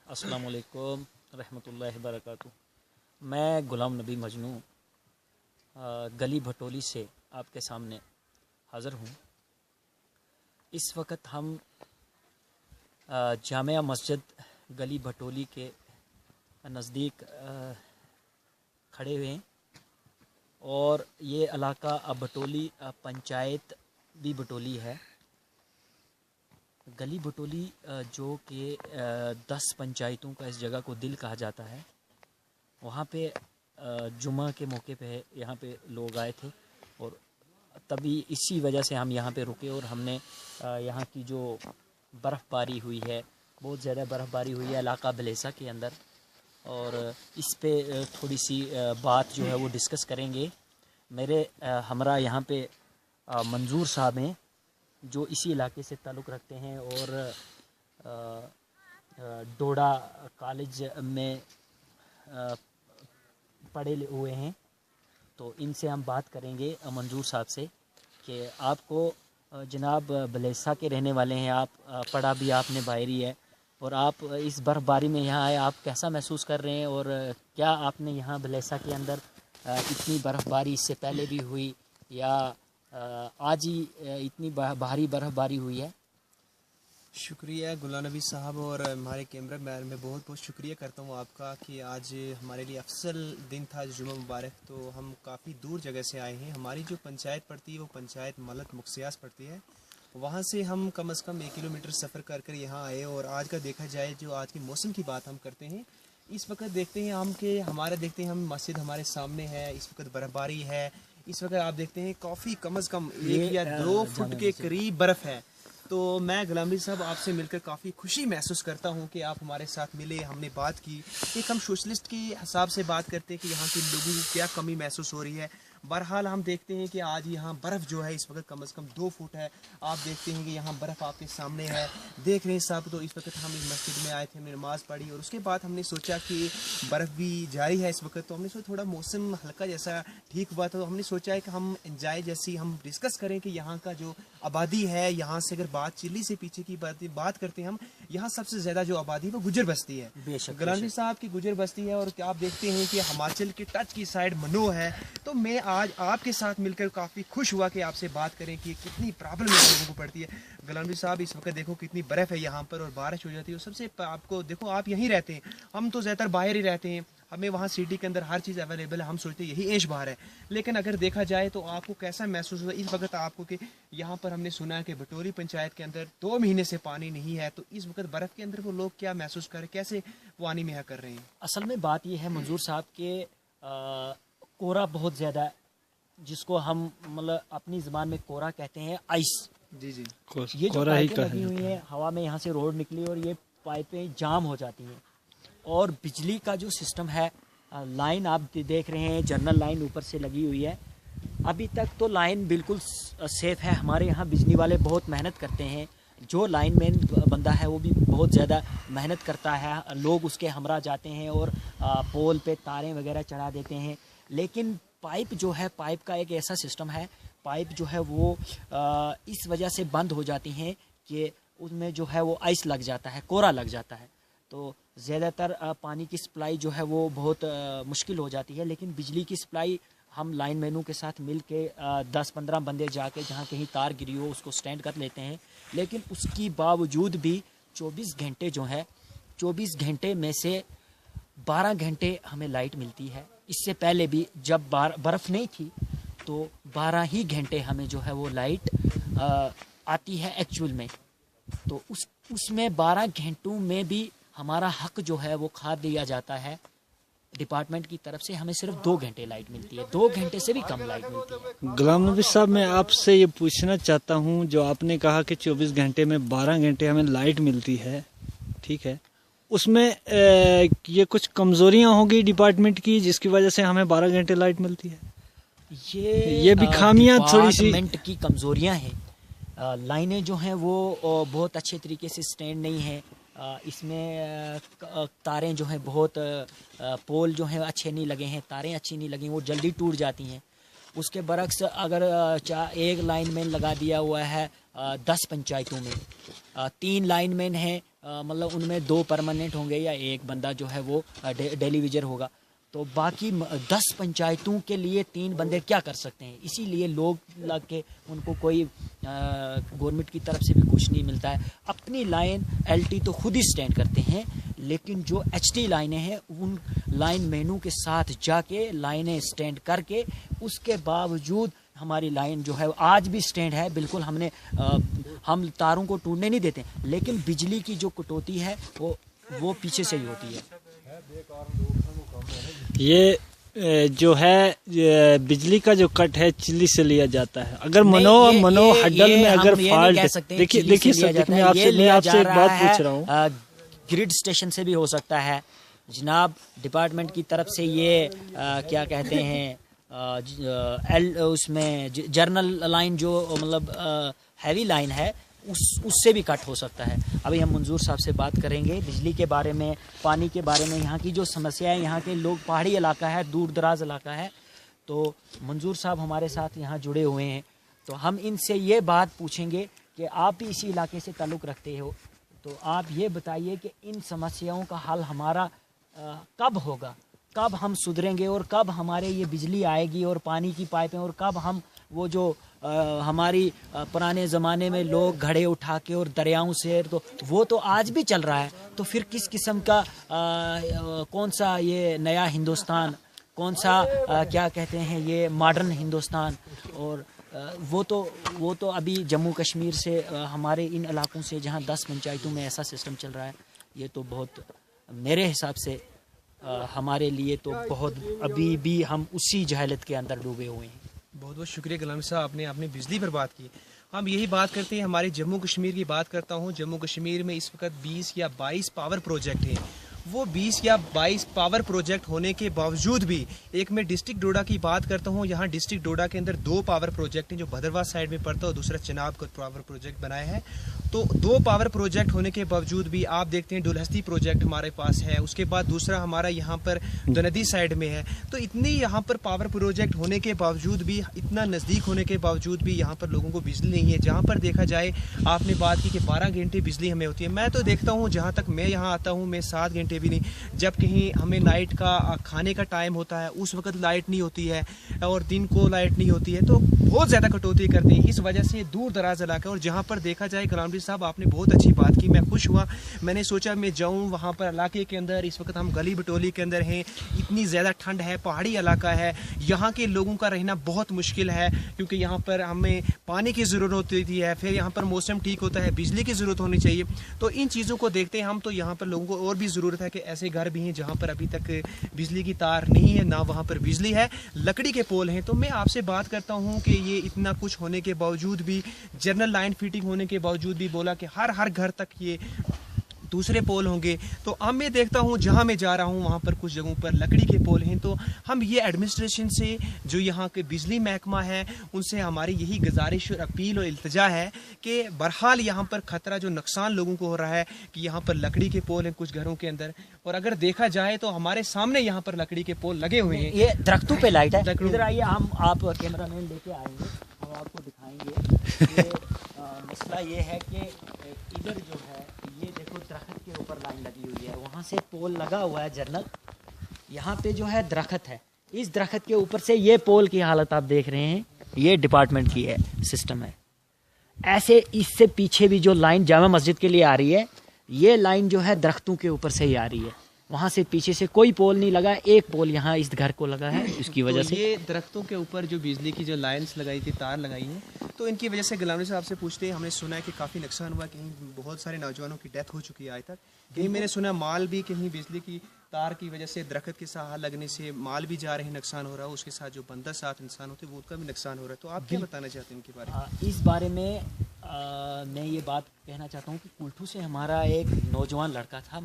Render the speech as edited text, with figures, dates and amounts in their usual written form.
अस्सलामु अलैकुम रहमतुल्लाहि बरकातुहू। मैं गुलाम नबी मजनू गली भटोली से आपके सामने हाज़िर हूँ। इस वक्त हम जामिया मस्जिद गली भटोली के नज़दीक खड़े हुए हैं और ये इलाका भटोली पंचायत भी भटोली है। गली भटोली जो कि 10 पंचायतों का इस जगह को दिल कहा जाता है। वहाँ पे जुमा के मौके पे यहाँ पे लोग आए थे और तभी इसी वजह से हम यहाँ पे रुके और हमने यहाँ की जो बर्फ़बारी हुई है, बहुत ज़्यादा बर्फ़बारी हुई है इलाका बलेसा के अंदर, और इस पे थोड़ी सी बात जो है वो डिस्कस करेंगे। मेरे हमरा यहाँ पे मंजूर साहब हैं जो इसी इलाके से ताल्लुक़ रखते हैं और डोडा कॉलेज में पढ़े हुए हैं। तो इनसे हम बात करेंगे मंजूर साहब से कि आपको जनाब बलेसा के रहने वाले हैं, आप पढ़ा भी आपने बाहरी है और आप इस बर्फ़बारी में यहाँ आए, आप कैसा महसूस कर रहे हैं और क्या आपने यहाँ बलेसा के अंदर इतनी बर्फ़बारी इससे पहले भी हुई या आज ही इतनी भारी बर्फ़बारी हुई है? शुक्रिया गुलाम नबी साहब और हमारे कैमरा मैन, मैं बहुत बहुत शुक्रिया करता हूँ आपका कि आज हमारे लिए अफसल दिन था, जुम्मा मुबारक। तो हम काफ़ी दूर जगह से आए हैं। हमारी जो पंचायत पड़ती है वो पंचायत मलत मुक्सियास पड़ती है। वहाँ से हम कम से कम 1 किलोमीटर सफ़र कर कर यहाँ आए और आज का देखा जाए, जो आज के मौसम की बात हम करते हैं, इस वक्त देखते हैं हम कि हमारा देखते हैं हम मस्जिद हमारे सामने है, इस वक्त बर्फ़बारी है। इस वक्त आप देखते हैं काफ़ी कम से कम 1 या 2 फुट के करीब बर्फ़ है। तो मैं गुलाम नबी साहब आपसे मिलकर काफ़ी खुशी महसूस करता हूं कि आप हमारे साथ मिले, हमने बात की। एक हम सोशलिस्ट के हिसाब से बात करते हैं कि यहाँ के लोगों को क्या कमी महसूस हो रही है। बहरहाल हम देखते हैं कि आज यहाँ बर्फ़ जो है इस वक्त कम से कम 2 फुट है। आप देखते हैं कि यहाँ बर्फ़ आपके सामने है, देख रहे हैं साहब। तो इस वक्त हम इस मस्जिद में आए थे, हमने नमाज़ पढ़ी और उसके बाद हमने सोचा कि बर्फ़ भी जारी है इस वक्त, तो हमने सोचा थोड़ा मौसम हल्का जैसा ठीक हुआ, तो हमने सोचा है कि हम एंजॉय जैसी हम डिस्कस करें कि यहाँ का जो आबादी है, यहाँ से अगर बात चिल्ली से पीछे की बात करते हैं हम, यहाँ सबसे ज़्यादा जो आबादी है वो गुजर बस्ती है, गुलाम नबी साहब की गुजर बस्ती है। और क्या आप देखते हैं कि हिमाचल के टच की साइड मनो है। तो मैं आज आपके साथ मिलकर काफ़ी खुश हुआ कि आपसे बात करें कि कितनी प्रॉब्लम लोगों को पड़ती है। गुलाम नबी साहब इस वक्त देखो कितनी बर्फ़ है यहाँ पर और बारिश हो जाती है। सबसे आपको देखो, आप यहीं रहते हैं, हम तो ज़्यादातर बाहर ही रहते हैं, हमें वहाँ सिटी के अंदर हर चीज़ अवेलेबल है, हम सोचते हैं यही ऐश बाहर है। लेकिन अगर देखा जाए तो आपको कैसा महसूस हुआ इस वक्त आपको कि यहाँ पर हमने सुना है कि भटोली पंचायत के अंदर 2 महीने से पानी नहीं है, तो इस वक्त बर्फ़ के अंदर वो लोग क्या महसूस कर रहे हैं, कैसे पानी में कर रहे हैं? असल में बात यह है मंजूर साहब के कोरा बहुत ज़्यादा है, जिसको हम मतलब अपनी ज़बान में कोरा कहते हैं, आइस। जी जी, ये जो पाइपें लगी हुई हैं हवा में, यहाँ से रोड निकली और ये पाइपें जाम हो जाती हैं। और बिजली का जो सिस्टम है, लाइन आप देख रहे हैं, जनरल लाइन ऊपर से लगी हुई है। अभी तक तो लाइन बिल्कुल सेफ़ है। हमारे यहाँ बिजली वाले बहुत मेहनत करते हैं, जो लाइन मैन बंदा है वो भी बहुत ज़्यादा मेहनत करता है। लोग उसके हमरा जाते हैं और पोल पे तारें वगैरह चढ़ा देते हैं। लेकिन पाइप जो है, पाइप का एक ऐसा सिस्टम है, पाइप जो है वो इस वजह से बंद हो जाती हैं कि उसमें जो है वो आइस लग जाता है, कोरा लग जाता है। तो ज़्यादातर पानी की सप्लाई जो है वो बहुत मुश्किल हो जाती है। लेकिन बिजली की सप्लाई हम लाइन मैनों के साथ मिल के 10-15 बंदे जाके जहाँ कहीं तार गिरी हो उसको स्टैंड कर लेते हैं। लेकिन उसकी बावजूद भी 24 घंटे जो है, 24 घंटे में से 12 घंटे हमें लाइट मिलती है। इससे पहले भी जब बर्फ़ नहीं थी तो 12 ही घंटे हमें जो है वो लाइट आती है एक्चुअल में। तो उसमें 12 घंटों में भी हमारा हक जो है वो खा दिया जाता है डिपार्टमेंट की तरफ से। हमें सिर्फ 2 घंटे लाइट मिलती है, 2 घंटे से भी कम लाइट मिलती है। गुलाम नबी साहब, मैं आपसे ये पूछना चाहता हूँ, जो आपने कहा कि 24 घंटे में 12 घंटे हमें लाइट मिलती है, ठीक है, उसमें ये कुछ कमज़ोरियाँ होंगी डिपार्टमेंट की जिसकी वजह से हमें 12 घंटे लाइट मिलती है? ये भी खामियां थोड़ी सी डिपार्टमेंट की कमज़ोरियाँ हैं। लाइनें जो हैं वो बहुत अच्छे तरीके से स्टैंड नहीं है। इसमें तारें जो हैं बहुत पोल जो हैं अच्छे नहीं लगे हैं, तारें अच्छी नहीं लगी, वो जल्दी टूट जाती हैं। उसके बरक्स अगर एक लाइनमैन लगा दिया हुआ है 10 पंचायतों में, 3 लाइनमैन हैं मतलब उनमें 2 परमानेंट होंगे या एक बंदा जो है वो डेली विजर होगा, तो बाकी 10 पंचायतों के लिए 3 बंदे क्या कर सकते हैं। इसीलिए लोग लग के उनको कोई गवर्नमेंट की तरफ से भी कुछ नहीं मिलता है। अपनी लाइन LT तो खुद ही स्टैंड करते हैं, लेकिन जो HT लाइनें हैं उन लाइन मैनों के साथ जाके लाइनें स्टैंड करके, उसके बावजूद हमारी लाइन जो है आज भी स्टैंड है। बिल्कुल हम तारों को टूटने नहीं देते, लेकिन बिजली की जो कटौती है वो पीछे से ही होती है। ये जो है बिजली का जो कट है चिल्ली से लिया जाता है। अगर मनो हड्डल में अगर फॉल्ट, देखिए सर, मैं आपसे एक बात पूछ रहा हूँ, ग्रिड स्टेशन से भी हो सकता है जनाब। डिपार्टमेंट की तरफ से ये क्या कहते हैं उसमें जर्नल लाइन जो मतलब हैवी लाइन है उससे भी कट हो सकता है। अभी हम मंजूर साहब से बात करेंगे बिजली के बारे में, पानी के बारे में, यहाँ की जो समस्या है। यहाँ के लोग पहाड़ी इलाका है, दूर दराज इलाका है, तो मंजूर साहब हमारे साथ यहाँ जुड़े हुए हैं। तो हम इनसे ये बात पूछेंगे कि आप भी इसी इलाके से ताल्लुक़ रखते हो, तो आप ये बताइए कि इन समस्याओं का हल हमारा कब होगा, कब हम सुधरेंगे और कब हमारे ये बिजली आएगी और पानी की पाइपें, और कब हम वो जो हमारी पुराने ज़माने में लोग घड़े उठा के और दरियाओं से, तो वो तो आज भी चल रहा है। तो फिर किस किस्म का कौन सा ये नया हिंदुस्तान, कौन सा क्या कहते हैं ये मॉडर्न हिंदुस्तान। और वो तो अभी जम्मू कश्मीर से हमारे इन इलाकों से जहाँ 10 पंचायतों में ऐसा सिस्टम चल रहा है, ये तो बहुत मेरे हिसाब से हमारे लिए तो बहुत, अभी भी हम उसी जहालत के अंदर डूबे हुए हैं। बहुत बहुत शुक्रिया गुलाम साहब, आपने बिजली पर बात की। हम यही बात करते हैं, हमारे जम्मू कश्मीर की बात करता हूँ। जम्मू कश्मीर में इस वक्त 20 या 22 पावर प्रोजेक्ट हैं। वो 20 या 22 पावर प्रोजेक्ट होने के बावजूद भी, एक मैं डिस्ट्रिक्ट डोडा की बात करता हूँ, यहाँ डिस्ट्रिक्ट डोडा के अंदर 2 पावर प्रोजेक्ट हैं, जो भद्रवाह साइड में पड़ता है, और दूसरा चिनाब का पावर प्रोजेक्ट बनाया है। तो 2 पावर प्रोजेक्ट होने के बावजूद भी आप देखते हैं डुलहस्ती प्रोजेक्ट हमारे पास है, उसके बाद दूसरा हमारा यहाँ पर दनदी साइड में है। तो इतनी यहाँ पर पावर प्रोजेक्ट होने के बावजूद भी, इतना नज़दीक होने के बावजूद भी यहाँ पर लोगों को बिजली नहीं है। जहाँ पर देखा जाए, आपने बात की कि 12 घंटे बिजली हमें होती है, मैं तो देखता हूँ जहाँ तक मैं यहाँ आता हूँ, मैं 7 घंटे भी नहीं। जब कहीं हमें नाइट का खाने का टाइम होता है, उस वक्त लाइट नहीं होती है, और दिन को लाइट नहीं होती है, तो बहुत ज़्यादा कटौती करती है। इस वजह से दूर दराज इलाका, और जहाँ पर देखा जाए, गुलाम साहब आपने बहुत अच्छी बात की, मैं खुश हुआ। मैंने सोचा मैं जाऊँ वहाँ पर इलाके के अंदर। इस वक्त हम गली बटोली के अंदर हैं, इतनी ज़्यादा ठंड है, पहाड़ी इलाका है, यहाँ के लोगों का रहना बहुत मुश्किल है, क्योंकि यहाँ पर हमें पानी की ज़रूरत होती है, फिर यहाँ पर मौसम ठीक होता है, बिजली की ज़रूरत होनी चाहिए। तो इन चीज़ों को देखते हैं हम, तो यहाँ पर लोगों को और भी ज़रूरत है कि ऐसे घर भी हैं जहाँ पर अभी तक बिजली की तार नहीं है, ना वहाँ पर बिजली है, लकड़ी के पोल हैं। तो मैं आपसे बात करता हूँ कि ये इतना कुछ होने के बावजूद भी, जनरल लाइन फिटिंग होने के बावजूद भी बोला कि हर घर तक ये दूसरे पोल होंगे। तो अब मैं देखता हूँ जहाँ मैं जा रहा हूँ वहाँ पर कुछ जगहों पर लकड़ी के पोल हैं। तो हम ये एडमिनिस्ट्रेशन से, जो यहाँ के बिजली महकमा है, उनसे हमारी यही गुजारिश और अपील और इल्तिजा है कि बहरहाल यहाँ पर ख़तरा जो नुकसान लोगों को हो रहा है कि यहाँ पर लकड़ी के पोल हैं कुछ घरों के अंदर, और अगर देखा जाए तो हमारे सामने यहाँ पर लकड़ी के पोल लगे हुए हैं। ये दरख्तों पे लाइट है। इधर आइए, आप कैमरा मैन लेके आएंगे, हम आपको दिखाएंगे। मसला ये है कि इधर जो है, ये देखो दरख्त के ऊपर लाइन लगी हुई है, वहाँ से पोल लगा हुआ है जर्नल, यहाँ पे जो है दरख्त है, इस दरख्त के ऊपर से ये पोल की हालत आप देख रहे हैं, ये डिपार्टमेंट की है, सिस्टम है। ऐसे इससे पीछे भी जो लाइन जामा मस्जिद के लिए आ रही है, ये लाइन जो है दरख्तों के ऊपर से ही आ रही है, वहाँ से पीछे से कोई पोल नहीं लगा, एक पोल यहाँ इस घर को लगा है, इसकी वजह से। ये दरख्तों के ऊपर जो बिजली की जो लाइन्स लगाई थी, तार लगाई है, तो इनकी वजह से गुलाम साहब से पूछते हैं, हमने सुना है कि काफ़ी नुकसान हुआ, कहीं बहुत सारे नौजवानों की डेथ हो चुकी है आज तक, कहीं मैंने सुना माल भी, कहीं बिजली की तार की वजह से, दरख्त के साथ लगने से माल भी जा रहे हैं, नुकसान हो रहा है, उसके साथ जो बंदा साथ इंसान होते हैं वो उनका भी नुकसान हो रहा है। तो आप क्या बताना चाहते हैं इनके बारे में? इस बारे में मैं ये बात कहना चाहता हूँ कि कुल्ठू से हमारा एक नौजवान लड़का था,